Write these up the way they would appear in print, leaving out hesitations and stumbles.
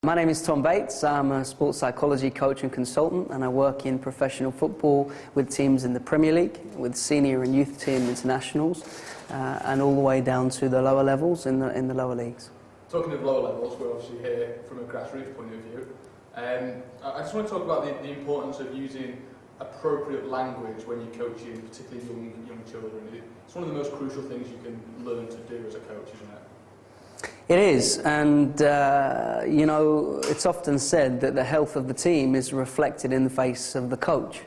My name is Tom Bates. I'm a sports psychology coach and consultant, and I work in professional football with teams in the Premier League, with senior and youth team internationals, and all the way down to the lower levels in the lower leagues. Talking of lower levels, we're obviously here from a grassroots point of view. I just want to talk about the importance of using appropriate language when you're coaching, particularly young children. It's one of the most crucial things you can learn to do as a coach, isn't it? It is, and you know, it's often said that the health of the team is reflected in the face of the coach,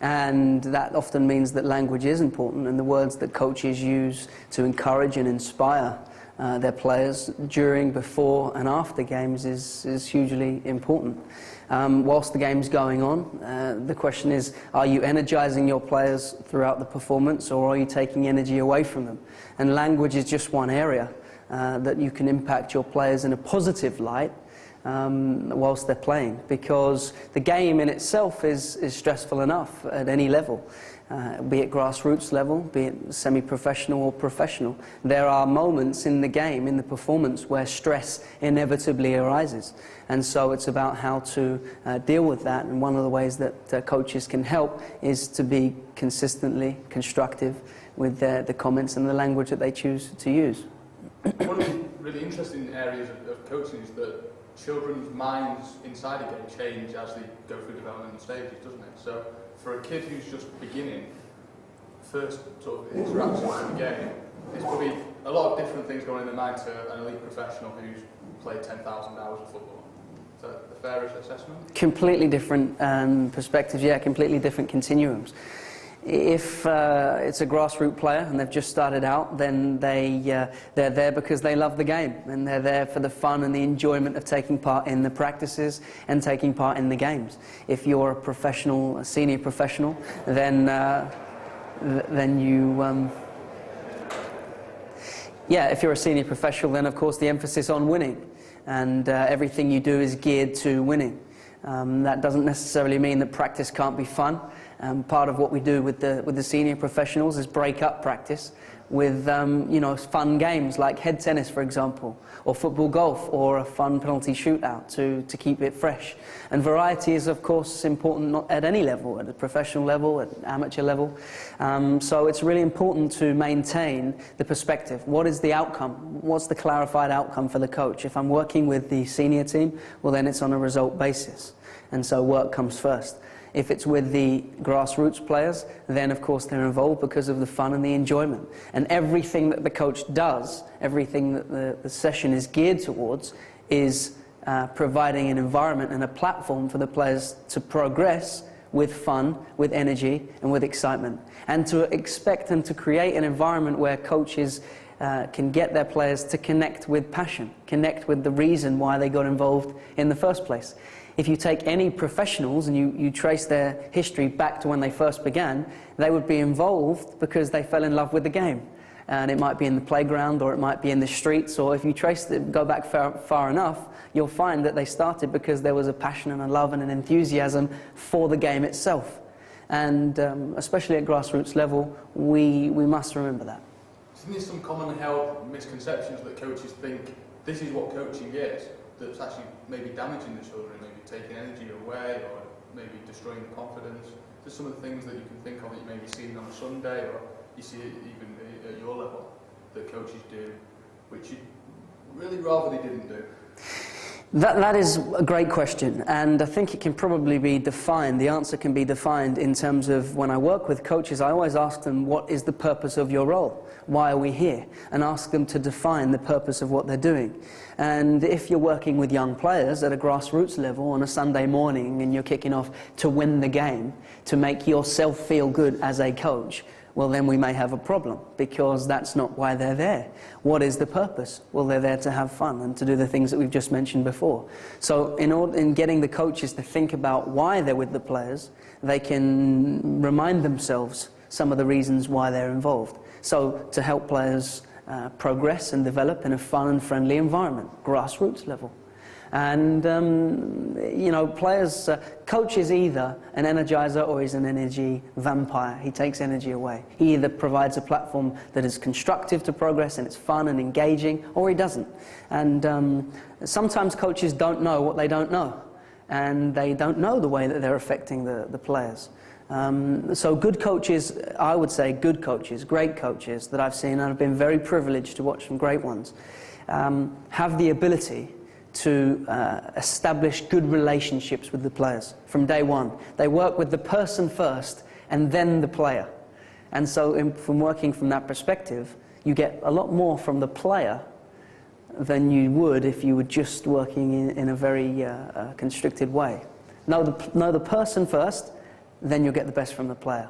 and that often means that language is important, and the words that coaches use to encourage and inspire their players during, before and after games is hugely important. Whilst the game's going on, the question is, are you energizing your players throughout the performance, or are you taking energy away from them? And language is just one area that you can impact your players in a positive light whilst they're playing, because the game in itself is stressful enough at any level, be it grassroots level, be it semi-professional or professional. There are moments in the game, in the performance, where stress inevitably arises, and so it's about how to deal with that. And one of the ways that coaches can help is to be consistently constructive with the comments and the language that they choose to use. One of the really interesting areas of coaching is that children's minds inside a game change as they go through developmental stages, doesn't it? So for a kid who's just beginning, first sort of interaction with the game, there's probably a lot of different things going on in their mind to an elite professional who's played 10,000 hours of football. Is that a fair assessment? Completely different perspectives, yeah, completely different continuums. If it's a grassroots player and they've just started out, then they're there because they love the game, and they're there for the fun and the enjoyment of taking part in the practices and taking part in the games. If you're a professional, a senior professional, then you if you're a senior professional, then of course the emphasis on winning, and everything you do is geared to winning. That doesn't necessarily mean that practice can't be fun. Part of what we do with the senior professionals is break up practice with you know, fun games like head tennis, for example, or football golf, or a fun penalty shootout to keep it fresh. And variety is of course important, not at any level, at a professional level, at amateur level. So it's really important to maintain the perspective. What is the outcome? What's the clarified outcome for the coach? If I'm working with the senior team, well then it's on a result basis, and so work comes first. If it's with the grassroots players, then of course they're involved because of the fun and the enjoyment. And everything that the coach does, everything that the session is geared towards, is providing an environment and a platform for the players to progress with fun, with energy and with excitement. And to expect and to create an environment where coaches can get their players to connect with passion, connect with the reason why they got involved in the first place. If you take any professionals and you trace their history back to when they first began, they would be involved because they fell in love with the game. And it might be in the playground, or it might be in the streets, or if you go back far enough, you'll find that they started because there was a passion and a love and an enthusiasm for the game itself. And especially at grassroots level, we must remember that. Isn't there some common held misconceptions that coaches think this is what coaching is, that's actually maybe damaging the children, maybe taking energy away, or maybe destroying the confidence? Just some of the things that you can think of that you maybe seen on a Sunday, or you see it even at your level, that coaches do, which you'd really rather they didn't do. That is a great question, and I think it can probably be defined, the answer can be defined in terms of, when I work with coaches, I always ask them, what is the purpose of your role? Why are we here? And ask them to define the purpose of what they're doing. And if you're working with young players at a grassroots level on a Sunday morning and you're kicking off to win the game, to make yourself feel good as a coach, well then we may have a problem, because that's not why they're there. What is the purpose? Well, they're there to have fun and to do the things that we've just mentioned before. So in getting the coaches to think about why they're with the players, they can remind themselves some of the reasons why they're involved. So to help players progress and develop in a fun and friendly environment, grassroots level. And, you know, players, coach is either an energizer or he's an energy vampire. He takes energy away. He either provides a platform that is constructive to progress and it's fun and engaging, or he doesn't. And sometimes coaches don't know what they don't know, and they don't know the way that they're affecting the players. So good coaches, I would say good coaches, great coaches that I've seen, and I've been very privileged to watch some great ones, have the ability to establish good relationships with the players from day one. They work with the person first and then the player. And so from working from that perspective, you get a lot more from the player than you would if you were just working in a very constricted way. Know the person first, then you'll get the best from the player.